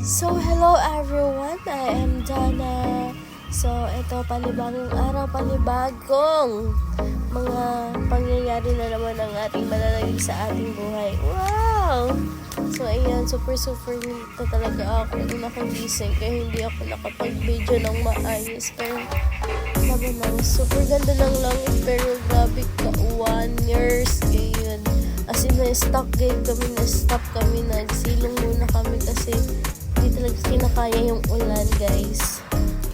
So, hello everyone! I am Dana. So, ito, panibagong araw, panibagong mga pangyayari na naman ang ating malalagay sa ating buhay. Wow! So, ayan, super late na talaga ako nung nakagising kaya hindi ako nakapag-video ng maayos. Pero, sabi lang, super ganda ng langit pero grabe ka, 1 years ngayon. As in, na-stop kami, nagsilong muna kami kasi hindi talaga kinakaya yung ulan, guys.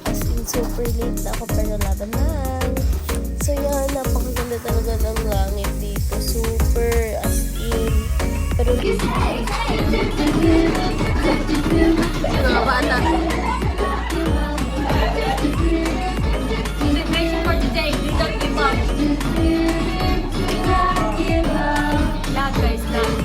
As in, super late na ako pero laban lang. So yan, napakaganda talaga ng langit dito. Super, as in. Pero mga bata. Invitation for today, we don't give up. Lahat guys, lahat.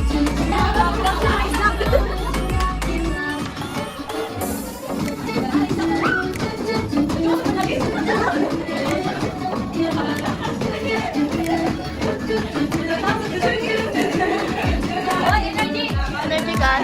Energy ka?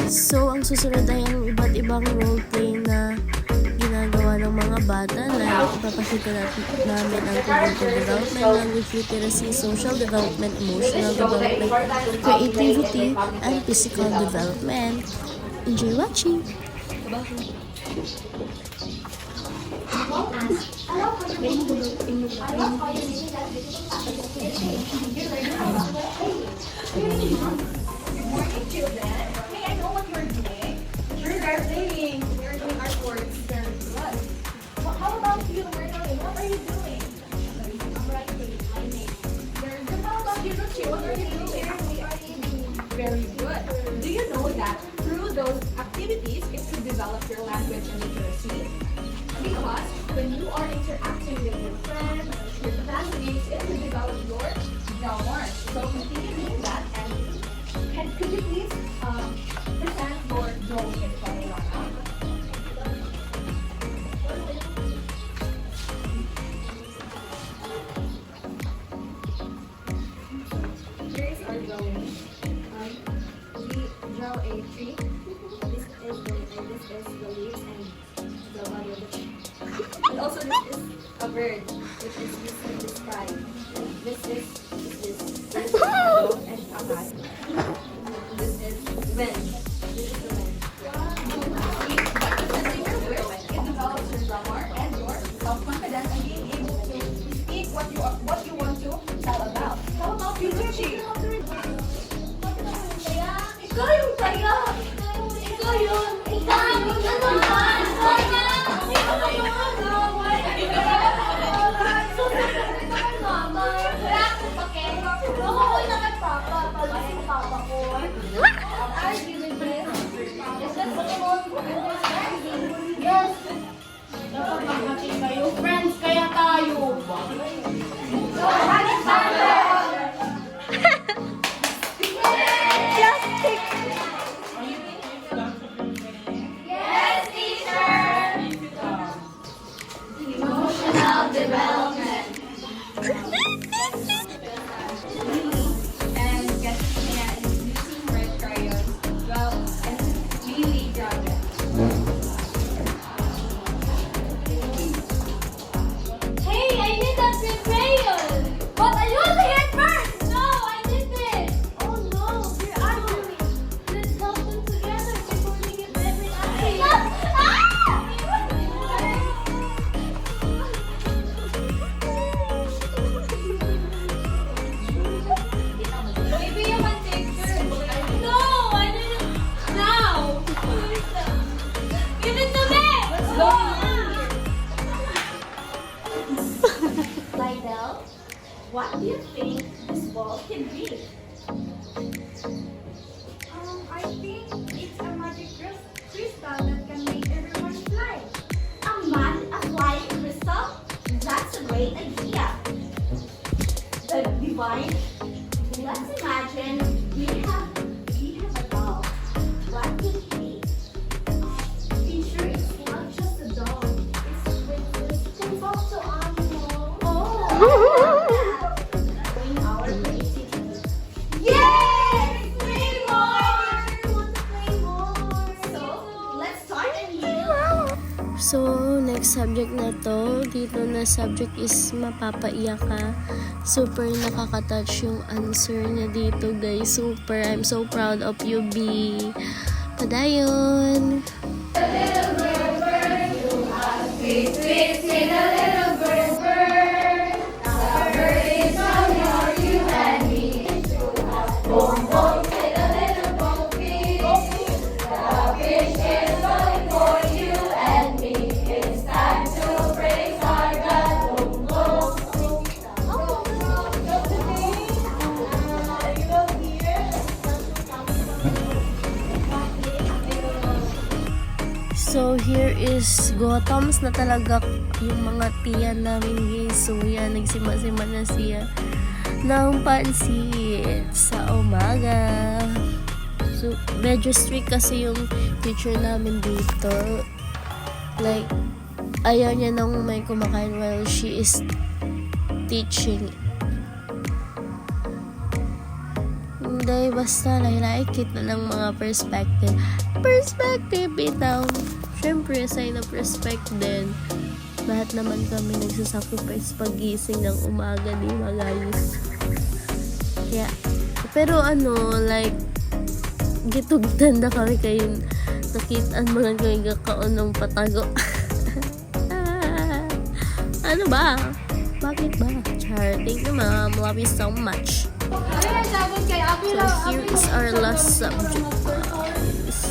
So, ang susunod ay ang iba't ibang roleplay na ginagawa ng mga bata na ipapakita namin ang cognitive development, language literacy, social development, emotional development, creativity, and physical development. Enjoy watching! Hey, I know what you're doing. You're playing. You're doing artwork. Very good. Well, how about you, Merlin? What are you doing? I'm writing my name. Very good. How about you, Ruchi? What are you doing? Very good. Do you know that through those activities, it could develop your language and literacy? Because when you are interacting with your friends, your classmates, it will develop your grammar. So continue doing that. And could you please present your drawing in front of us? Here is our drawing. We draw a tree. This is the leaves and the body of the tree. And also this is a bird, which is this in the sky. This is and a hat. This is wind. This is the wind. It develops your grammar and your self-confidence and being able to speak what you want to tell about. How about you, Ruchi? Ikaw yung saya! Ikaw yun! Ikaw yung naman! Friends, kaya tayo. Plastic! Yes, teacher! Emotional development. And Katrina is using red crayons. Well, and Lily dragon. Hey, I did that with crayon! But I using it first! No, I didn't! Oh no, you're arguing. Let's help them together before we get everything. Maybe you can take turns. No, I didn't. Now! Give it to me! Let's go! Lydell, what do you think this ball can be? I think it's a magic crystal that can make everyone fly. A flying crystal? That's a great idea. The combine. Let's imagine we have a doll. What could it be? Be sure it's not just a doll. It's talk to animals. Oh! Doing our creativity. Yay! Play more! We want to play more. So let's start anew. So, next subject na to, dito na subject is mapapaiyak ka. Super nakaka-touch yung answer niya dito, guys. Super. I'm so proud of you, B. Padayon! So, here is Gotham's na talaga yung mga tiya namin, guys. So, yan, nagsima-sima na siya ng pansit sa umaga. So, medyo strict kasi yung teacher namin dito. Like, ayaw niya nang may kumakain while she is teaching. Hindi, basta like it na ng mga perspective. Perspective, bitaw. Siyempre, sign of respect din. Lahat naman kami nagsasacrifice pagising ng umaga, di ba, guys? Yeah. Pero like, gitugtan na kami kayo. Nakitaan mo lang kami kakaon ng patago. Ano ba? Bakit ba? Char, thank you, ma'am. Love you so much. So, here is our last subject.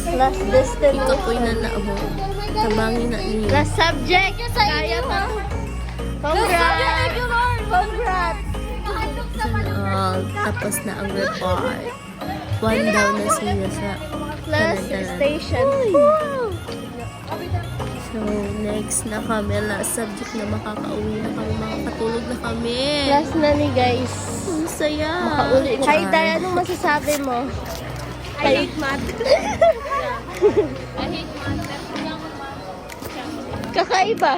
Last distance. Ikaw po'y nanao. Tabangin na niyo. Last subject. Kaya pa. Congrats. Congrats. Tapos na ang report. One down na siya sa last station. So, next na kami. Last subject na makakauwi na kami. Makakatulog na kami. Last na ni guys. Ang saya. Makauwi na. Hi, Day. Anong masasabi mo? I hate math. I hate math. Kakaiba.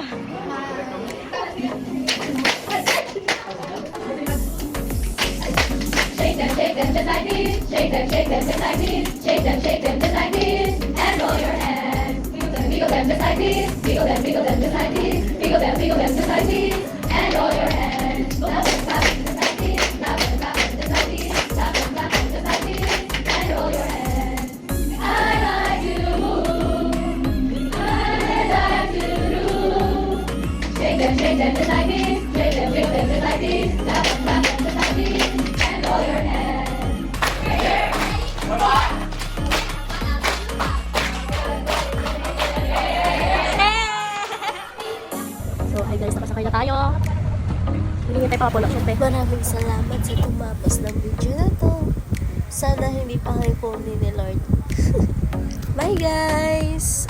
Shake them just like this. Shake them just like this. Shake them just like this. And roll your hands. Wiggle them just like this. Wiggle them just like this. Wiggle them just like this. And roll your hands. Clap them just like this. Clap them just like this. Clap them just like this. And roll your hands. I like to move. I like to move. Shake them just like this. Shake them just like this. Clap them just like this. And roll your hands. So, hi guys, nakasakay na tayo. Hindi tayo pakapulak, syempre. Maraming salamat sa tumapos ng video na to. Sana hindi pa kayo ni Lord. Bye guys!